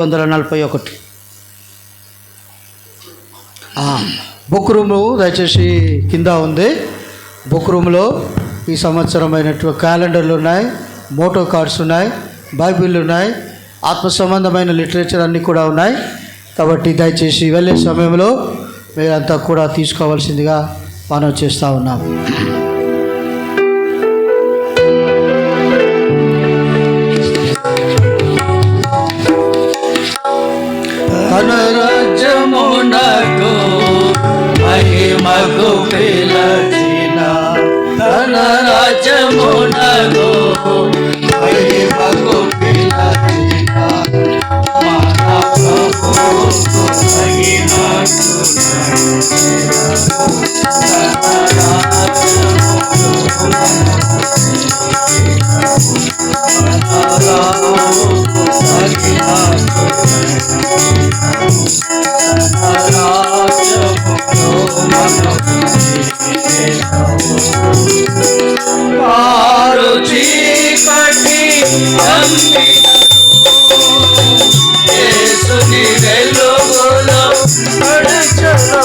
141 book room దయచేసి కింద ఉంది. బుక్ రూమ్లో ఈ సంవత్సరమైనటువంటి క్యాలెండర్లు ఉన్నాయి, మోటో కార్డ్స్ ఉన్నాయి, బైబిల్ ఉన్నాయి, ఆత్మ సంబంధమైన లిటరేచర్ అన్నీ కూడా ఉన్నాయి. కాబట్టి దయచేసి వెళ్ళే సమయంలో మీరంతా కూడా తీసుకోవాల్సిందిగా మనం చేస్తూ ఉన్నాం. తన రాజ్యమునకు మహిమకు పిలచిన, తన రాజ్యమునకు మహిమకు పిలచిన మన ప్రభువుకు తగినట్టు కారు చీకటి యేసుని వెలుగులో నడుచును.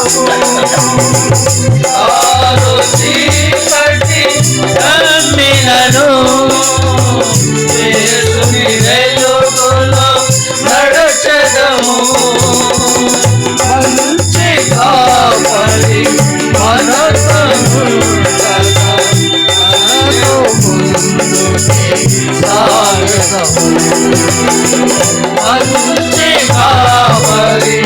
కారు చీకటి కమ్మినను యేసుని వెలుగులో నడుచెదము. మంచి కాపరి మనకు మంచి కాపరి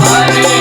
Hari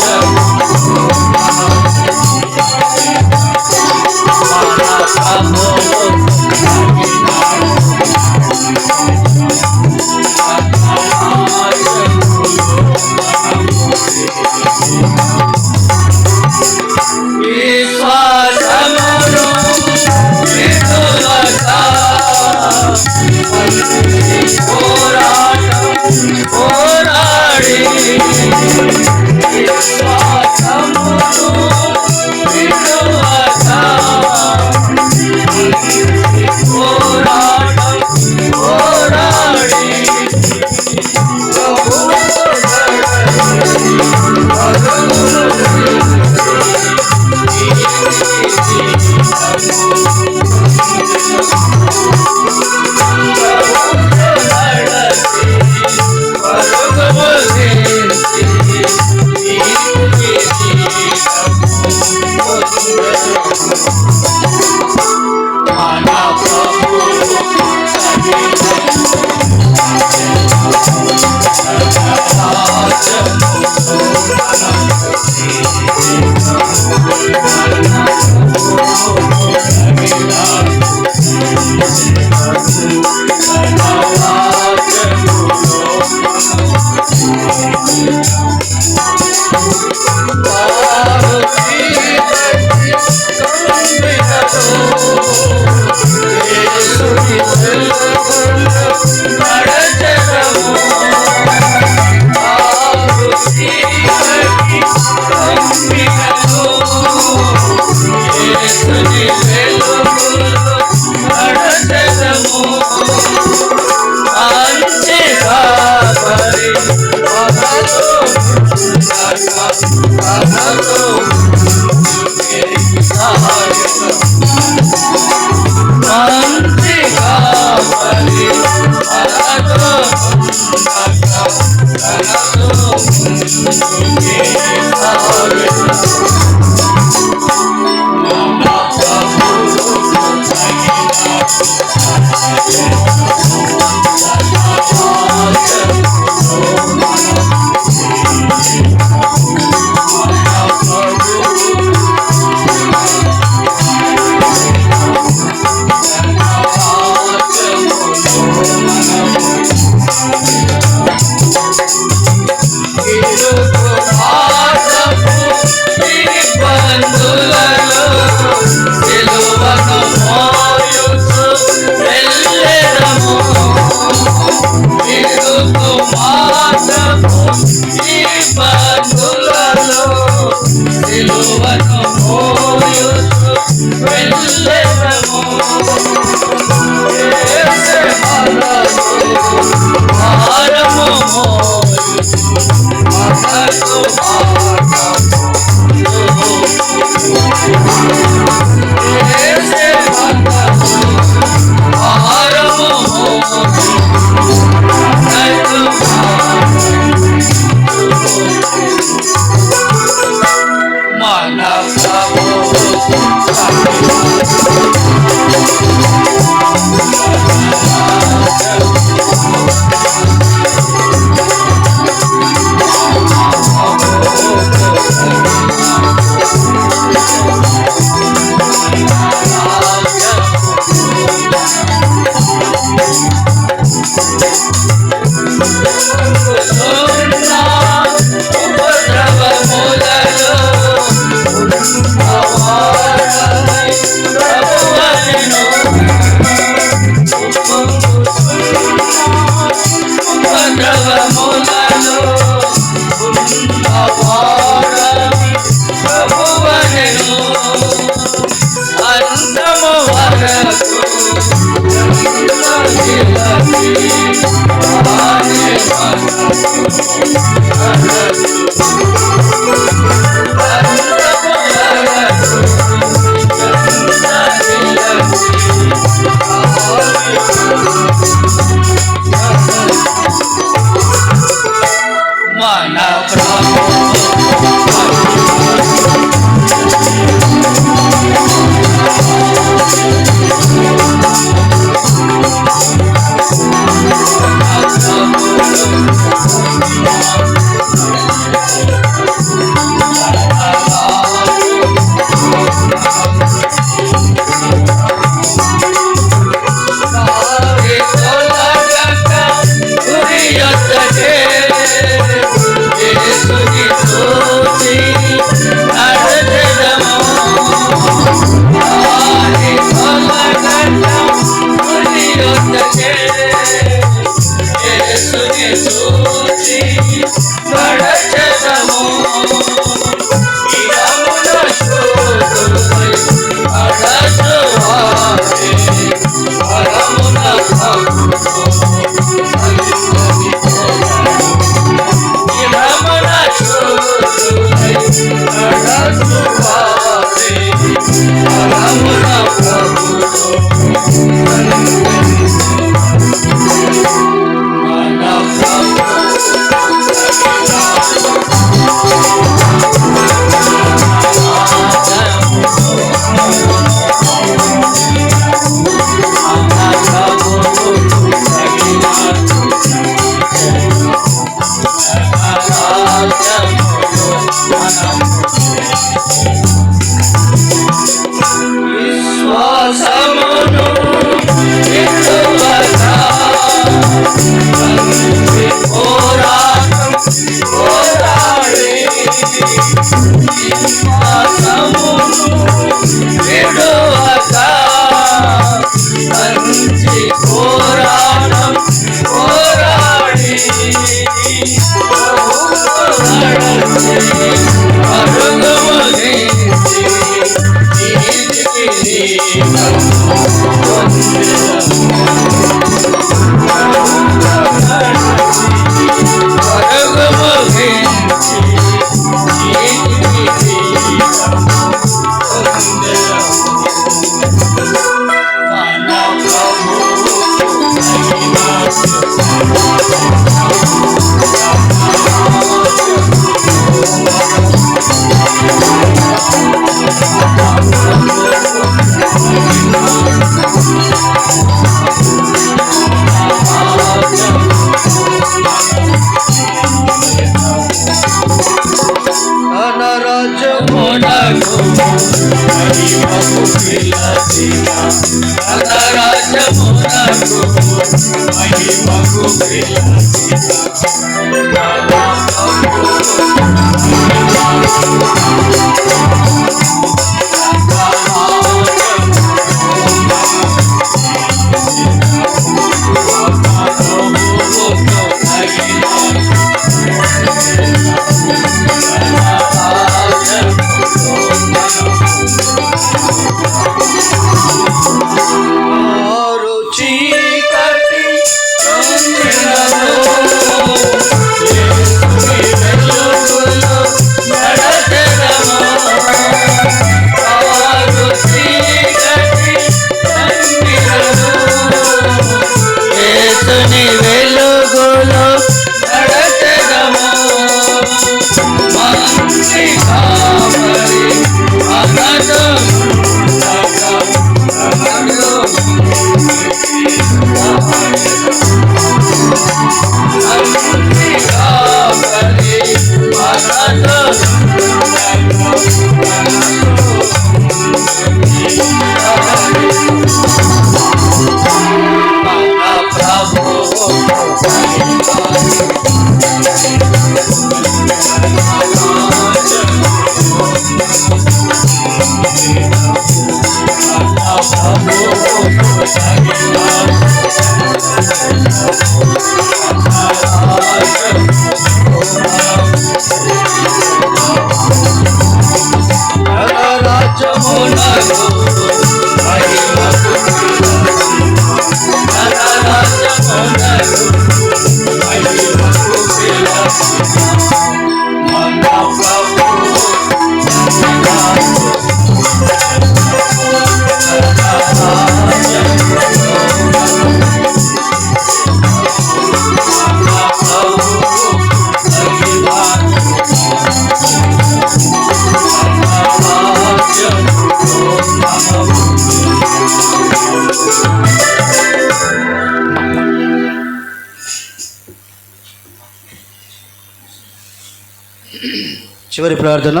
చివరి ప్రార్థన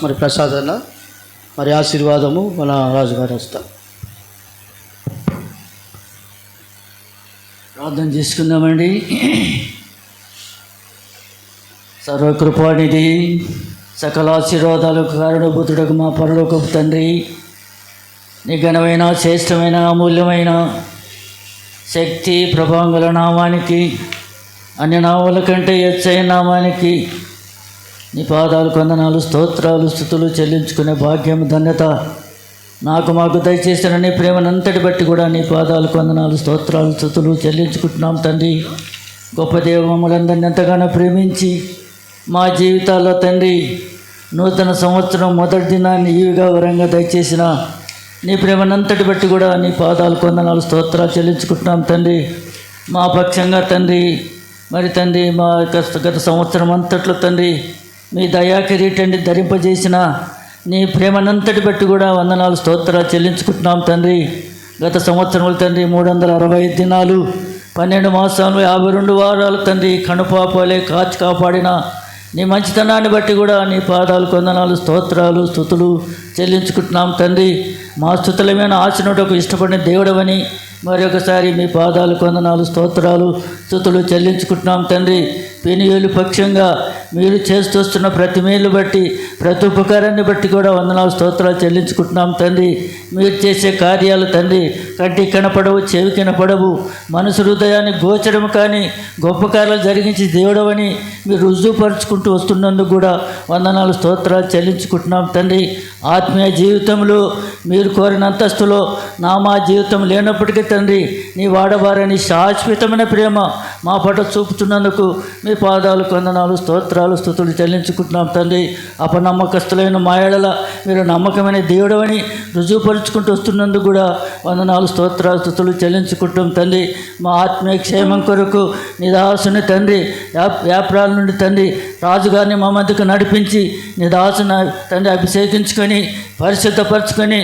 మరి ప్రసాదన మరి ఆశీర్వాదము మన రాజుగారు వస్తారు. ప్రార్థన చేసుకుందామండి. సర్వకృపానిధి సకల ఆశీర్వాదాలకు కారణభూతుడకు మా పరలోకపు తండ్రి, నీ ఘనమైన శ్రేష్టమైన అమూల్యమైన శక్తి ప్రభావం గల నామానికి, అన్ని నామాల కంటే ఎచ్చైన నామానికి నీ పాదాలకు వందనాలు, స్తోత్రాలు, స్తుతులు చెల్లించుకునే భాగ్యం, ధన్యత మాకు దయచేసిన నీ ప్రేమనంతటి బట్టి కూడా నీ పాదాలకు వందనాలు, స్తోత్రాలు, స్తుతులు చెల్లించుకుంటున్నాం తండ్రి. గొప్ప దేవ, మమ్మల్ని ఎంతగానో ప్రేమించి మా జీవితాల్లో తండ్రి నూతన సంవత్సరం మొదటి దినాన్ని ఈవిగా వరంగా దయచేసిన నీ ప్రేమనంతటి బట్టి కూడా నీ పాదాలకు వందనాలు, స్తోత్రాలు చెల్లించుకుంటున్నాం తండ్రి. మా పక్షంగా తండ్రి, మరి తండ్రి మా గత సంవత్సరం అంతట్లో తండ్రి మీ దయా కిరీటాన్ని ధరింపజేసిన నీ ప్రేమనంతటి బట్టి కూడా వందనాలు, స్తోత్రాలు చెల్లించుకుంటున్నాం తండ్రి. గత సంవత్సరములు తండ్రి 365 దినాలు 12 మాసాలు 52 వారాలు తండ్రి కనుపాపాలే కాచి కాపాడిన నీ మంచితనాన్ని బట్టి కూడా నీ పాదాలకు వందనాలు, స్తోత్రాలు, స్తుతులు చెల్లించుకుంటున్నాం తండ్రి. మా స్తుతులమైన ఆశనుటకు ఇష్టపడిన దేవుడవని మరొకసారి మీ పాదాలకు వందనాలు, స్తోత్రాలు, స్తుతులు చెల్లించుకుంటున్నాం తండ్రి. పెనుయేలు పక్షంగా మీరు చేస్తూస్తున్న ప్రతి మేలు బట్టి, ప్రతి ఉపకారాన్ని బట్టి కూడా వందనాలు, స్తోత్రాలు చెల్లించుకుంటున్నాం తండ్రి. మీరు చేసే కార్యాలు తండ్రి కంటికి కనపడవు, చెవికి కనపడవు, మనసు హృదయాన్ని గోచరము కానీ గొప్ప కార్యాలు జరిగించి దేవుడవని మీరు రుజువుపరుచుకుంటూ వస్తున్నందుకు కూడా వందనాలు, స్తోత్రాలు చెల్లించుకుంటున్నాం తండ్రి. ఆత్మీయ జీవితంలో మీరు కోరిన అంతస్తులో మా జీవితం లేనప్పటికీ తండ్రి నీ వాడబారని శాశ్వతమైన ప్రేమ మా పట్ల చూపుతున్నందుకు మీ పాదాలకు వందనాలు, స్తోత్రాలు, స్తుతులు చెల్లించుకుంటున్నాం తండ్రి. అపనమ్మకస్తులైన మా ఎడల మీరు నమ్మకమైన దేవుడవని రుజువుపరుచుకుంటూ వస్తున్నందుకు కూడా వందనాలు, స్తోత్రాలు, స్తుతులు చెల్లించుకుంటాం తండ్రి. మా ఆత్మీయ క్షేమం కొరకు నిదాసుని తండ్రి వ్యాపారాల నుండి తండ్రి రాజుగారిని మా మధ్యకు నడిపించి నిదాసున తండ్రి అభిషేకించుకొని పరిశుద్ధపరచుకొని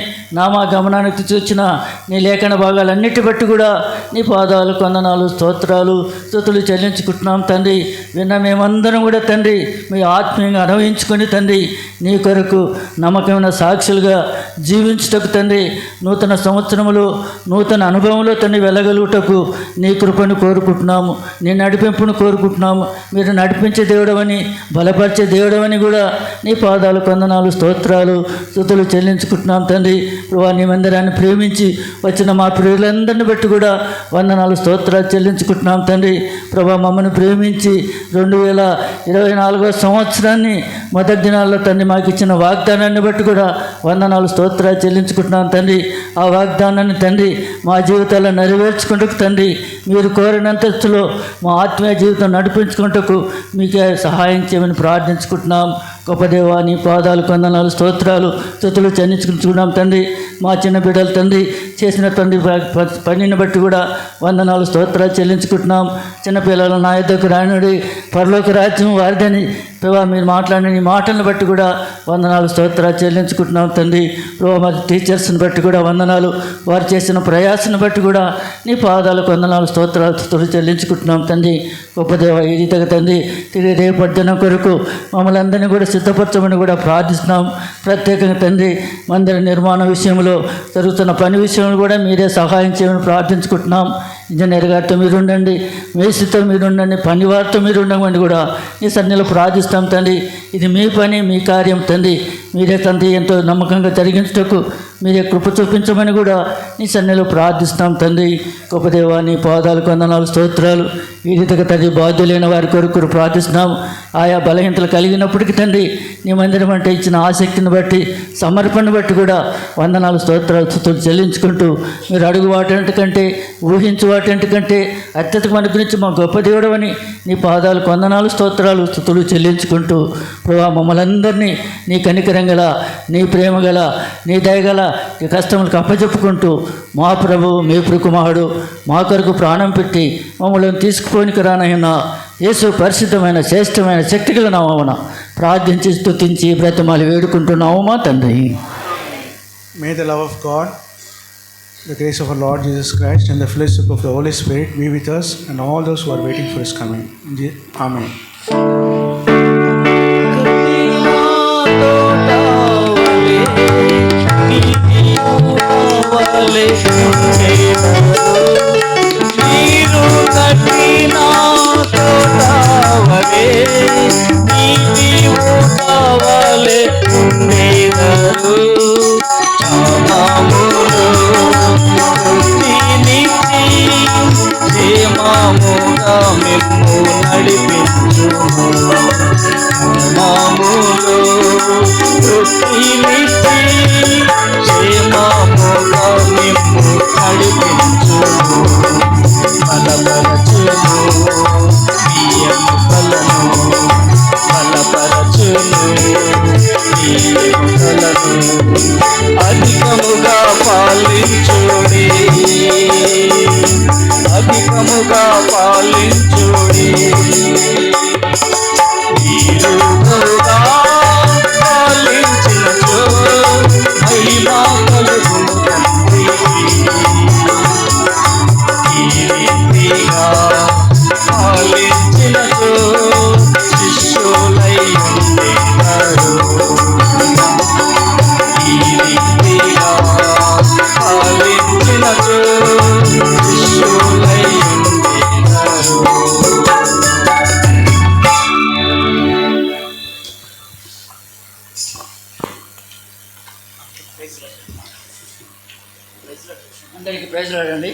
మా గమనానికి చూచిన నీ లేఖన భాగాలన్నిటి బట్టి కూడా నీ పాదాలకు వందనాలు, స్తోత్రాలు, స్తుతులు చెల్లించుకుంటున్నాం తండ్రి. విన్న మేమందరం కూడా తండ్రి మీ ఆత్మీయంగా అనుభవించుకొని తండ్రి నీ కొరకు నమ్మకమైన సాక్షులుగా జీవించుటకు తండ్రి నూతన సంవత్సరములు నూతన అనుభవంలో తండ్రి వెళ్ళగలుగుటకు నీ కృపను కోరుకుంటున్నాము, నీ నడిపింపును కోరుకుంటున్నాము. మీరు నడిపించే దేవుడవని, బలపరిచే దేవుడవని కూడా నీ పాదాలకు వందనాలు, స్తోత్రాలు, స్తుతులు చెల్లించుకుంటున్నాం తండ్రి. ప్రభా నీ మందిరాన్ని ప్రేమించి వచ్చిన మా ప్రియులందరిని బట్టి కూడా వందనాలు, స్తోత్రాలు చెల్లించుకుంటున్నాం తండ్రి. ప్రభా మమ్మల్ని ప్రేమించి 2024వ సంవత్సరాన్ని మొదటి దినాల్లో తండ్రి మాకు ఇచ్చిన వాగ్దానాన్ని బట్టి కూడా వందనాలు, స్తోత్రాలు చెల్లించుకుంటున్నాం తండ్రి. ఆ వాగ్దానాన్ని తండ్రి మా జీవితాల్లో నెరవేర్చుకుంటూ తండ్రి మీరు కోరినంతలో మా ఆత్మీయ జీవితం నడిపించుకుంటూ మీకే సహాయం చేయమని ప్రార్థించుకుంటున్నాం. గొప్ప దేవా నీ పాదాలకు వందనాలు, స్తోత్రాలు, స్తుతులు చెల్లించుకుంటున్నాం తండ్రి. మా చిన్న బిడ్డలు తండ్రి చేసిన తండ్రి పనిని బట్టి కూడా వందనాలు, స్తోత్రాలు చెల్లించుకుంటున్నాం. చిన్నపిల్లలు నా యొద్దకు రానుడి పరలోక రాజ్యం వారిదని ప్రభా మీరు మాట్లాడిన నీ మాటలను బట్టి కూడా వందనాలు, స్తోత్రాలు చెల్లించుకుంటున్నాం తండ్రి. ప్రభా మరి టీచర్స్ని బట్టి కూడా వందనాలు, వారు చేసిన ప్రయాసను బట్టి కూడా నీ పాదాలకు వందనాలు, స్తోత్రాలు, స్తుతులు చెల్లించుకుంటున్నాం తండ్రి. గొప్ప దేవ ఈ రీతిగా తండ్రి తిరిగి రేపటి దినం కొరకు మమ్మల్ని అందరినీ కూడా సిద్ధపరచమని కూడా ప్రార్థిస్తున్నాం. ప్రత్యేకంగా తండ్రి మందిర నిర్మాణ విషయంలో జరుగుతున్న పని విషయంలో కూడా మీరే సహాయం చేయమని ప్రార్థించుకుంటున్నాం. ఇంజనీర్ గారితో మీరు ఉండండి, మేస్త్రితో మీరు ఉండండి, పని వారితో మీరు ఉండమని కూడా ఈ సన్నిధిలో ప్రార్థిస్తాం తండ్రి. ఇది మీ పని, మీ కార్యం తండ్రి. మీరే తండ్రి ఎంతో నమ్మకంగా జరిగించుటకు మీరే కృప చూపించమని కూడా నీ సన్నిధిలో ప్రార్థిస్తాం తండ్రి. గొప్ప దేవా నీ పాదాలకు వందనాలు, స్తోత్రాలు. ఈ రీతిగా తండ్రి బాధ్యులైన వారి కొరకు ప్రార్థిస్తున్నాం. ఆయా బలహీనతలు కలిగినప్పటికీ తండ్రి నీ మందిరం అంటే ఇచ్చిన ఆసక్తిని బట్టి, సమర్పణను బట్టి కూడా వందనాలు, స్తోత్రాలు, స్తుతులు చెల్లించుకుంటూ మీరు అడుగు వాటంటికంటే ఊహించు వాటంటికంటే అత్యధికమైన గురించి మా గొప్ప దేవుడవని నీ పాదాలకు వందనాలు, స్తోత్రాలు, స్తుతులు చెల్లించుకుంటూ ప్రభా మమ్మల్ని అందరినీ నీ కనికరం గల, నీ ప్రేమ గల, నీ దయగల నీ కష్టములకు అప్పచెప్పుకుంటూ మా ప్రభు మీ కుమారుడు మా కొరకు ప్రాణం పెట్టి మమ్మల్ని తీసుకుపోనికి రానైన యేసు పరిశుద్ధమైన శ్రేష్టమైన శక్తిగల నామమున ప్రార్థించి స్తుతించి బ్రతిమాలి వేడుకుంటున్నాము మా తండ్రి. May the love of God, the grace of our Lord Jesus Christ and the fellowship of the Holy Spirit be with us and all those who are waiting for His coming. Amen. నీవు కావాలి క్షేమముగా మిమ్ము నడిపించును మాములు వృత్తినిచ్చి క్షేమముగా మిమ్ము నడిపించును బలపరచును మీ ఎముకలను బలపరచును మీ ఎముకలను అధికముగా పాలించుడి అధికముగా పాలించుడి మీరు కూడా పాలించినచో మహిమా కలుగును తండ్రికి ఈ రీతిగా పాలించినచో శిష్యులై ఉండేవారు ఈ రీతిగా పాలించినచో శిష్యులై ఉండేవారు. అందరికీ ప్రైజ్ లార్డ్ అండి.